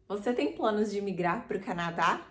Você tem planos de migrar para o Canadá?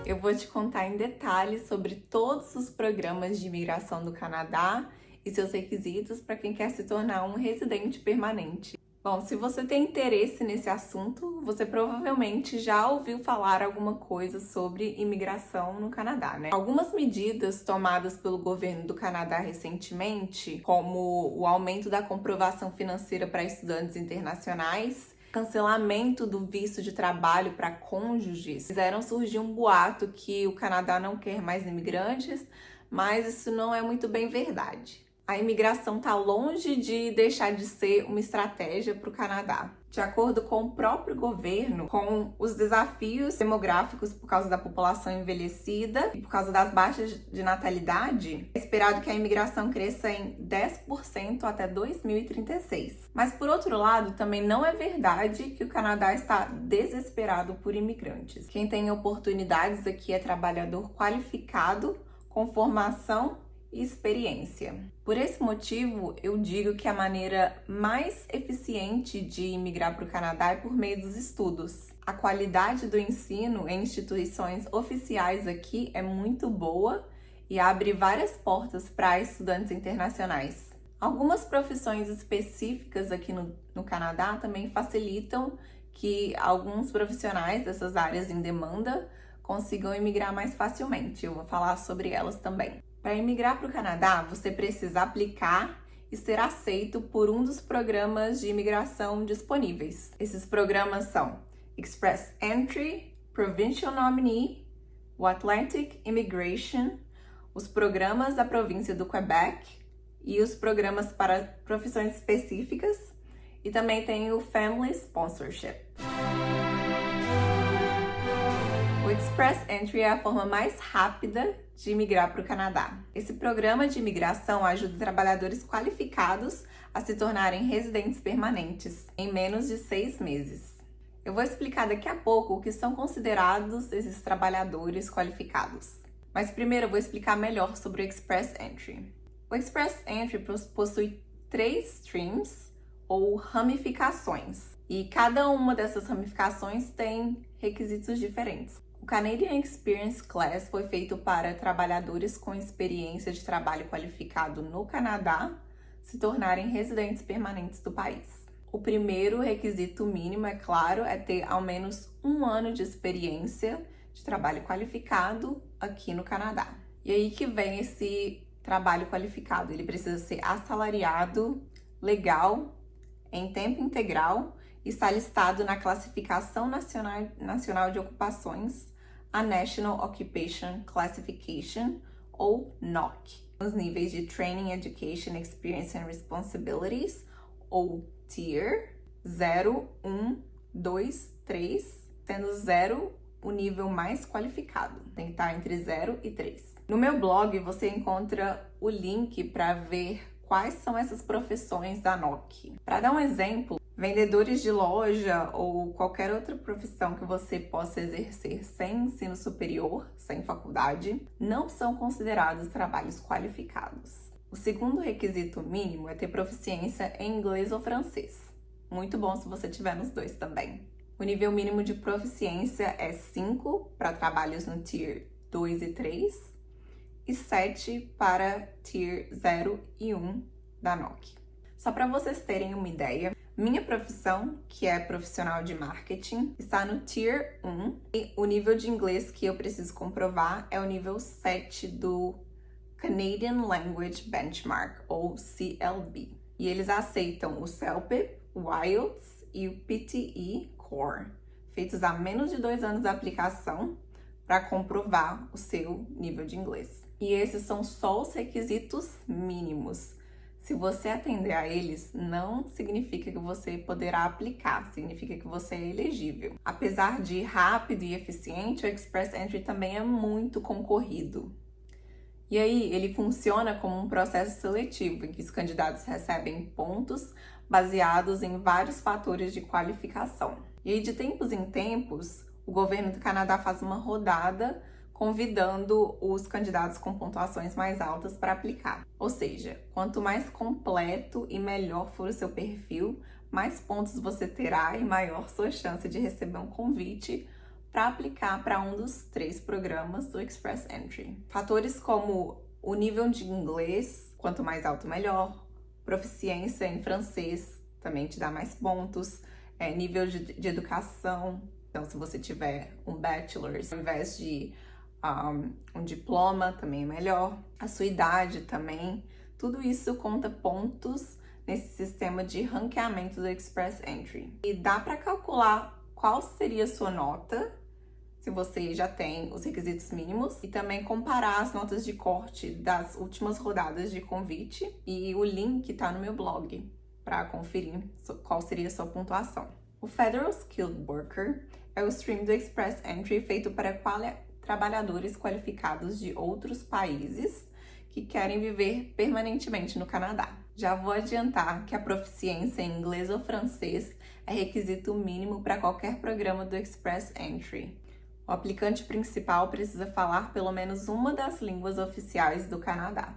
Eu vou te contar em detalhes sobre todos os programas de imigração do Canadá e seus requisitos para quem quer se tornar um residente permanente. Bom, se você tem interesse nesse assunto, você provavelmente já ouviu falar alguma coisa sobre imigração no Canadá, né? Algumas medidas tomadas pelo governo do Canadá recentemente, como o aumento da comprovação financeira para estudantes internacionais, cancelamento do visto de trabalho para cônjuges, fizeram surgir um boato que o Canadá não quer mais imigrantes, mas isso não é muito bem verdade. A imigração está longe de deixar de ser uma estratégia para o Canadá. De acordo com o próprio governo, com os desafios demográficos por causa da população envelhecida e por causa das baixas de natalidade, é esperado que a imigração cresça em 10% até 2036. Mas, por outro lado, também não é verdade que o Canadá está desesperado por imigrantes. Quem tem oportunidades aqui é trabalhador qualificado, com formação e experiência. Por esse motivo, eu digo que a maneira mais eficiente de imigrar para o Canadá é por meio dos estudos. A qualidade do ensino em instituições oficiais aqui é muito boa e abre várias portas para estudantes internacionais. Algumas profissões específicas aqui no Canadá também facilitam que alguns profissionais dessas áreas em demanda consigam imigrar mais facilmente. Eu vou falar sobre elas também. Para imigrar para o Canadá, você precisa aplicar e ser aceito por um dos programas de imigração disponíveis. Esses programas são Express Entry, Provincial Nominee, o Atlantic Immigration, os programas da província do Quebec e os programas para profissões específicas, e também tem o Family Sponsorship. O Express Entry é a forma mais rápida de imigrar para o Canadá. Esse programa de imigração ajuda trabalhadores qualificados a se tornarem residentes permanentes em menos de 6 meses. Eu vou explicar daqui a pouco o que são considerados esses trabalhadores qualificados. Mas primeiro eu vou explicar melhor sobre o Express Entry. O Express Entry possui 3 streams ou ramificações, e cada uma dessas ramificações tem requisitos diferentes. O Canadian Experience Class foi feito para trabalhadores com experiência de trabalho qualificado no Canadá se tornarem residentes permanentes do país. O primeiro requisito mínimo, é claro, é ter ao menos 1 ano de experiência de trabalho qualificado aqui no Canadá. E aí que vem esse trabalho qualificado. Ele precisa ser assalariado, legal, em tempo integral e está listado na Classificação Nacional de Ocupações, a National Occupation Classification, ou NOC, nos níveis de Training, Education, Experience and Responsibilities, ou Tier 0, 1, 2, 3, sendo 0 o nível mais qualificado. Tem que estar entre 0 e 3. No meu blog você encontra o link para ver quais são essas profissões da NOC. Para dar um exemplo, vendedores de loja ou qualquer outra profissão que você possa exercer sem ensino superior, sem faculdade, não são considerados trabalhos qualificados. O segundo requisito mínimo é ter proficiência em inglês ou francês. Muito bom se você tiver nos dois também. O nível mínimo de proficiência é 5 para trabalhos no Tier 2 e 3 e 7 para Tier 0 e 1 da NOC. Só para vocês terem uma ideia, minha profissão, que é profissional de marketing, está no Tier 1 e o nível de inglês que eu preciso comprovar é o nível 7 do Canadian Language Benchmark, ou CLB. E eles aceitam o CELPIP, o IELTS e o PTE Core, feitos há menos de 2 anos da aplicação para comprovar o seu nível de inglês. E esses são só os requisitos mínimos. Se você atender a eles, não significa que você poderá aplicar, significa que você é elegível. Apesar de rápido e eficiente, o Express Entry também é muito concorrido. E aí, ele funciona como um processo seletivo, em que os candidatos recebem pontos baseados em vários fatores de qualificação. E aí, de tempos em tempos, o governo do Canadá faz uma rodada convidando os candidatos com pontuações mais altas para aplicar. Ou seja, quanto mais completo e melhor for o seu perfil, mais pontos você terá e maior sua chance de receber um convite para aplicar para um dos 3 programas do Express Entry. Fatores como o nível de inglês, quanto mais alto melhor, proficiência em francês também te dá mais pontos, nível de educação, então se você tiver um bachelor's ao invés de um diploma também é melhor, a sua idade também, tudo isso conta pontos nesse sistema de ranqueamento do Express Entry. E dá para calcular qual seria a sua nota, se você já tem os requisitos mínimos, e também comparar as notas de corte das últimas rodadas de convite, e o link está no meu blog para conferir qual seria a sua pontuação. O Federal Skilled Worker é o stream do Express Entry feito para trabalhadores qualificados de outros países que querem viver permanentemente no Canadá. Já vou adiantar que a proficiência em inglês ou francês é requisito mínimo para qualquer programa do Express Entry. O aplicante principal precisa falar pelo menos uma das línguas oficiais do Canadá.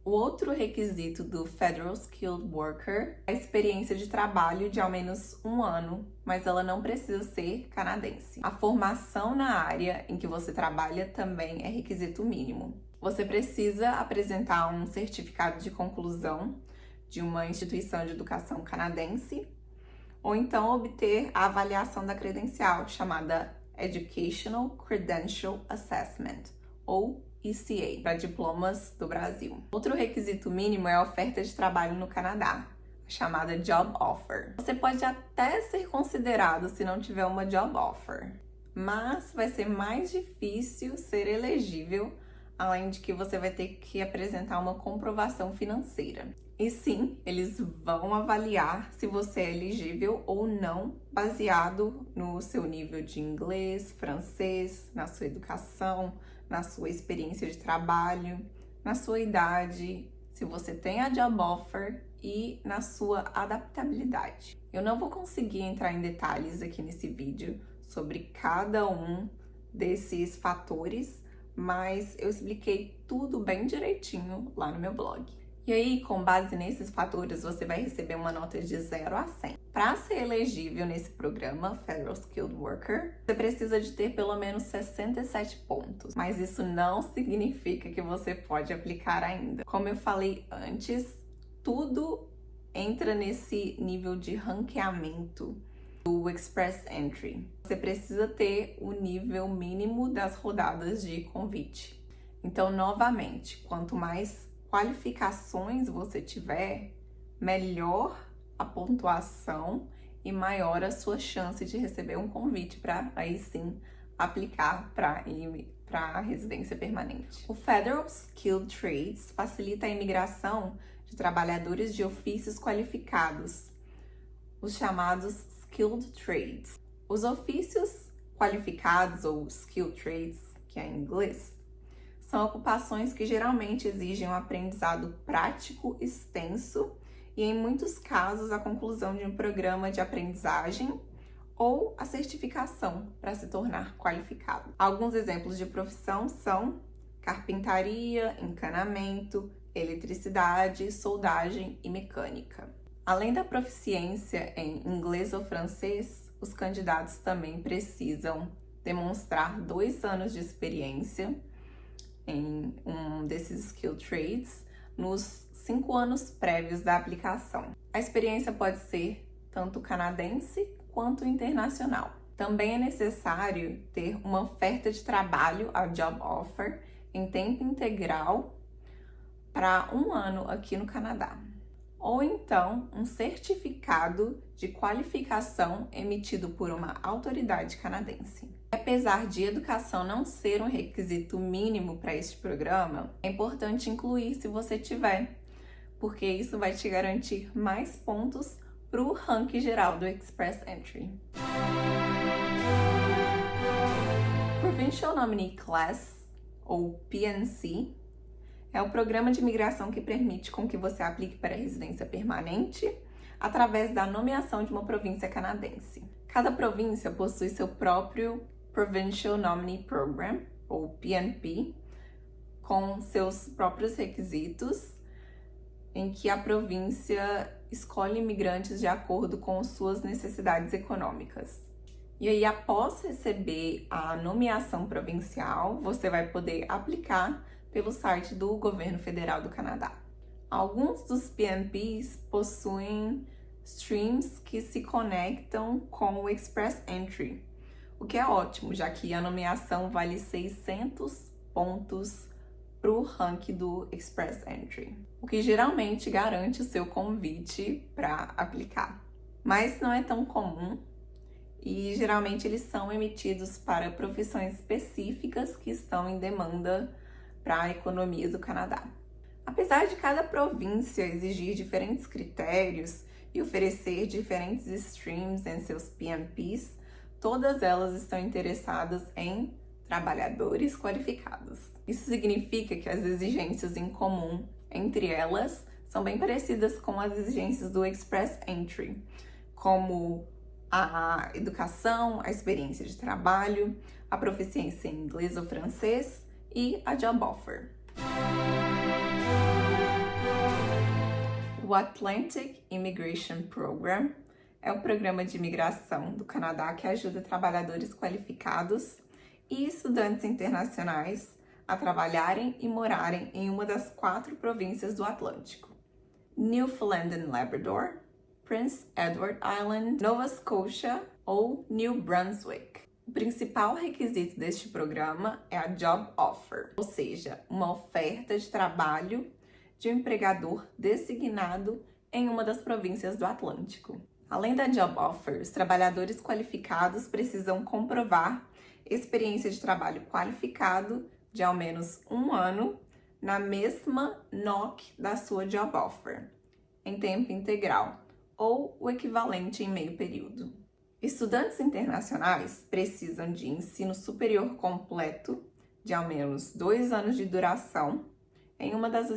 O outro requisito do Federal Skilled Worker é a experiência de trabalho de ao menos 1 ano, mas ela não precisa ser canadense. A formação na área em que você trabalha também é requisito mínimo. Você precisa apresentar um certificado de conclusão de uma instituição de educação canadense, ou então obter a avaliação da credencial, chamada Educational Credential Assessment, ou ECA, para diplomas do Brasil. Outro requisito mínimo é a oferta de trabalho no Canadá, chamada Job Offer. Você pode até ser considerado se não tiver uma Job Offer, mas vai ser mais difícil ser elegível, além de que você vai ter que apresentar uma comprovação financeira. E sim, eles vão avaliar se você é elegível ou não, baseado no seu nível de inglês, francês, na sua educação, na sua experiência de trabalho, na sua idade, se você tem a job offer e na sua adaptabilidade. Eu não vou conseguir entrar em detalhes aqui nesse vídeo sobre cada um desses fatores, mas eu expliquei tudo bem direitinho lá no meu blog. E aí, com base nesses fatores, você vai receber uma nota de 0 a 100. Para ser elegível nesse programa, Federal Skilled Worker, você precisa de ter pelo menos 67 pontos. Mas isso não significa que você pode aplicar ainda. Como eu falei antes, tudo entra nesse nível de ranqueamento do Express Entry. Você precisa ter o nível mínimo das rodadas de convite. Então, novamente, quanto mais qualificações você tiver, melhor a pontuação e maior a sua chance de receber um convite para aí sim aplicar para a residência permanente. O Federal Skilled Trades facilita a imigração de trabalhadores de ofícios qualificados, os chamados Skilled Trades. Os ofícios qualificados, ou Skilled Trades, que é em inglês, são ocupações que geralmente exigem um aprendizado prático extenso e, em muitos casos, a conclusão de um programa de aprendizagem ou a certificação para se tornar qualificado. Alguns exemplos de profissão são carpintaria, encanamento, eletricidade, soldagem e mecânica. Além da proficiência em inglês ou francês, os candidatos também precisam demonstrar 2 anos de experiência em um desses skill trades nos 5 anos prévios da aplicação. A experiência pode ser tanto canadense quanto internacional. Também é necessário ter uma oferta de trabalho, a job offer, em tempo integral para 1 ano aqui no Canadá. Ou então um certificado de qualificação emitido por uma autoridade canadense. Apesar de educação não ser um requisito mínimo para este programa, é importante incluir se você tiver, porque isso vai te garantir mais pontos para o ranking geral do Express Entry. Provincial Nominee Class, ou PNC, é o programa de imigração que permite com que você aplique para a residência permanente através da nomeação de uma província canadense. Cada província possui seu próprio Provincial Nominee Program, ou PNP, com seus próprios requisitos, em que a província escolhe imigrantes de acordo com suas necessidades econômicas. E aí, após receber a nomeação provincial, você vai poder aplicar pelo site do Governo Federal do Canadá. Alguns dos PNPs possuem streams que se conectam com o Express Entry, o que é ótimo, já que a nomeação vale 600 pontos para o ranking do Express Entry, o que geralmente garante o seu convite para aplicar. Mas não é tão comum e geralmente eles são emitidos para profissões específicas que estão em demanda para a economia do Canadá. Apesar de cada província exigir diferentes critérios e oferecer diferentes streams em seus PNPs, todas elas estão interessadas em trabalhadores qualificados. Isso significa que as exigências em comum entre elas são bem parecidas com as exigências do Express Entry, como a educação, a experiência de trabalho, a proficiência em inglês ou francês e a job offer. O Atlantic Immigration Program é o programa de imigração do Canadá que ajuda trabalhadores qualificados e estudantes internacionais a trabalharem e morarem em uma das 4 províncias do Atlântico: Newfoundland and Labrador, Prince Edward Island, Nova Scotia ou New Brunswick. O principal requisito deste programa é a job offer, ou seja, uma oferta de trabalho de um empregador designado em uma das províncias do Atlântico. Além da job offer, os trabalhadores qualificados precisam comprovar experiência de trabalho qualificado de ao menos 1 ano na mesma NOC da sua job offer, em tempo integral, ou o equivalente em meio período. Estudantes internacionais precisam de ensino superior completo de ao menos 2 anos de duração em uma das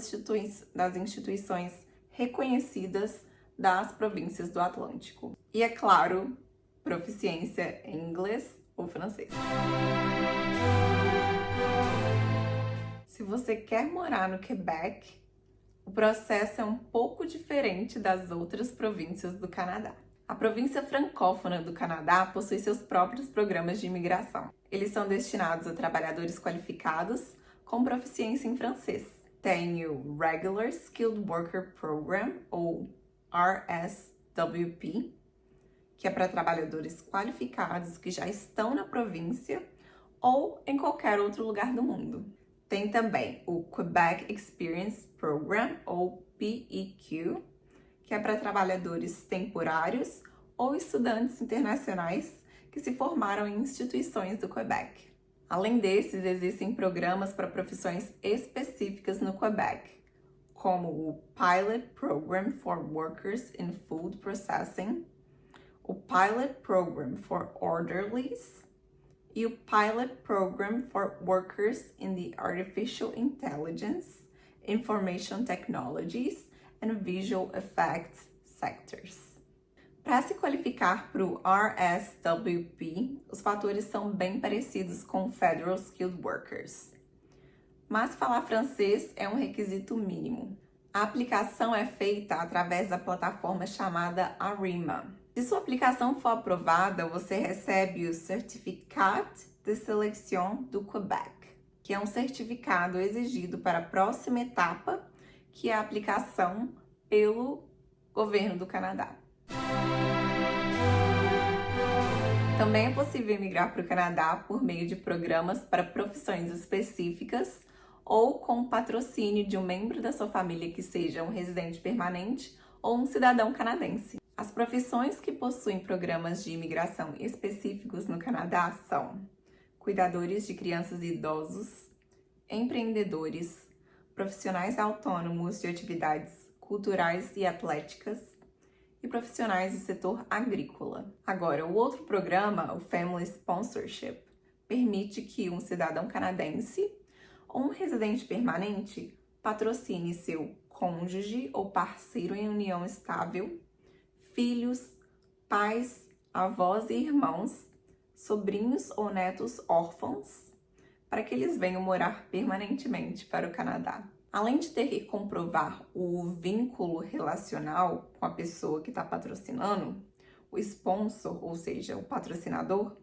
instituições reconhecidas das províncias do Atlântico. E, é claro, proficiência em inglês ou francês. Se você quer morar no Quebec, o processo é um pouco diferente das outras províncias do Canadá. A província francófona do Canadá possui seus próprios programas de imigração. Eles são destinados a trabalhadores qualificados com proficiência em francês. Tem o Regular Skilled Worker Program, ou RSWP, que é para trabalhadores qualificados que já estão na província ou em qualquer outro lugar do mundo. Tem também o Quebec Experience Program, ou PEQ, que é para trabalhadores temporários ou estudantes internacionais que se formaram em instituições do Quebec. Além desses, existem programas para profissões específicas no Quebec, como o Pilot Program for Workers in Food Processing, o Pilot Program for Orderlies e o Pilot Program for Workers in the Artificial Intelligence, Information Technologies and Visual Effects sectors. Para se qualificar para o RSWP, os fatores são bem parecidos com Federal Skilled Workers. Mas falar francês é um requisito mínimo. A aplicação é feita através da plataforma chamada Arima. Se sua aplicação for aprovada, você recebe o Certificat de Sélection du Québec, que é um certificado exigido para a próxima etapa, que é a aplicação pelo governo do Canadá. Também é possível emigrar para o Canadá por meio de programas para profissões específicas ou com o patrocínio de um membro da sua família que seja um residente permanente ou um cidadão canadense. As profissões que possuem programas de imigração específicos no Canadá são cuidadores de crianças e idosos, empreendedores, profissionais autônomos de atividades culturais e atléticas e profissionais do setor agrícola. Agora, o outro programa, o Family Sponsorship, permite que um cidadão canadense ou um residente permanente patrocine seu cônjuge ou parceiro em união estável, filhos, pais, avós e irmãos sobrinhos ou netos órfãos, para que eles venham morar permanentemente para o Canadá. Além de ter que comprovar o vínculo relacional com a pessoa que está patrocinando, o sponsor, ou seja, o patrocinador,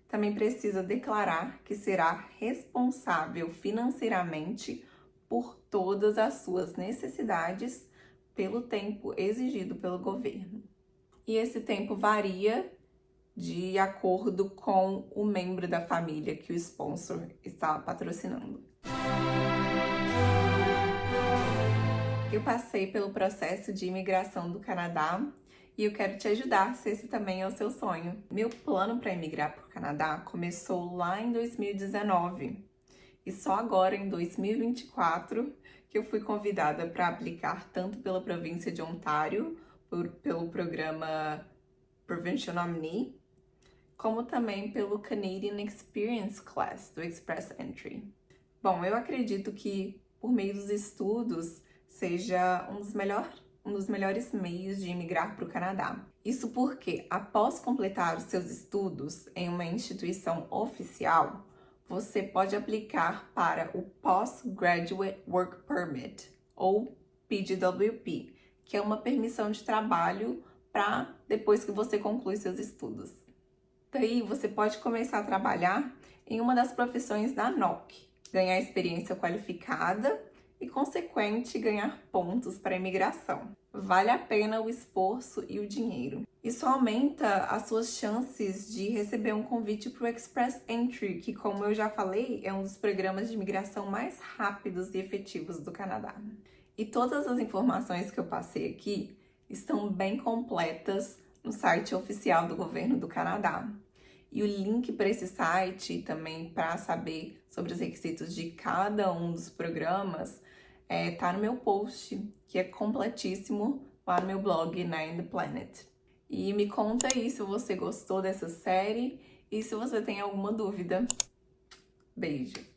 também precisa declarar que será responsável financeiramente por todas as suas necessidades pelo tempo exigido pelo governo. E esse tempo varia de acordo com o membro da família que o sponsor está patrocinando. Eu passei pelo processo de imigração do Canadá e eu quero te ajudar se esse também é o seu sonho. Meu plano para imigrar para o Canadá começou lá em 2019 e só agora, em 2024, que eu fui convidada para aplicar tanto pela província de Ontário, pelo programa Provincial Nominee, como também pelo Canadian Experience Class do Express Entry. Bom, eu acredito que por meio dos estudos seja um dos melhores meios de imigrar para o Canadá. Isso porque, após completar os seus estudos em uma instituição oficial, você pode aplicar para o Postgraduate Work Permit, ou PGWP, que é uma permissão de trabalho para depois que você conclui seus estudos. Daí você pode começar a trabalhar em uma das profissões da NOC, ganhar experiência qualificada e, consequente, ganhar pontos para a imigração. Vale a pena o esforço e o dinheiro. Isso aumenta as suas chances de receber um convite para o Express Entry, que, como eu já falei, é um dos programas de imigração mais rápidos e efetivos do Canadá. E todas as informações que eu passei aqui estão bem completas no site oficial do governo do Canadá. E o link para esse site e também para saber sobre os requisitos de cada um dos programas tá no meu post, que é completíssimo lá no meu blog Nine the Planet. E me conta aí se você gostou dessa série e se você tem alguma dúvida. Beijo!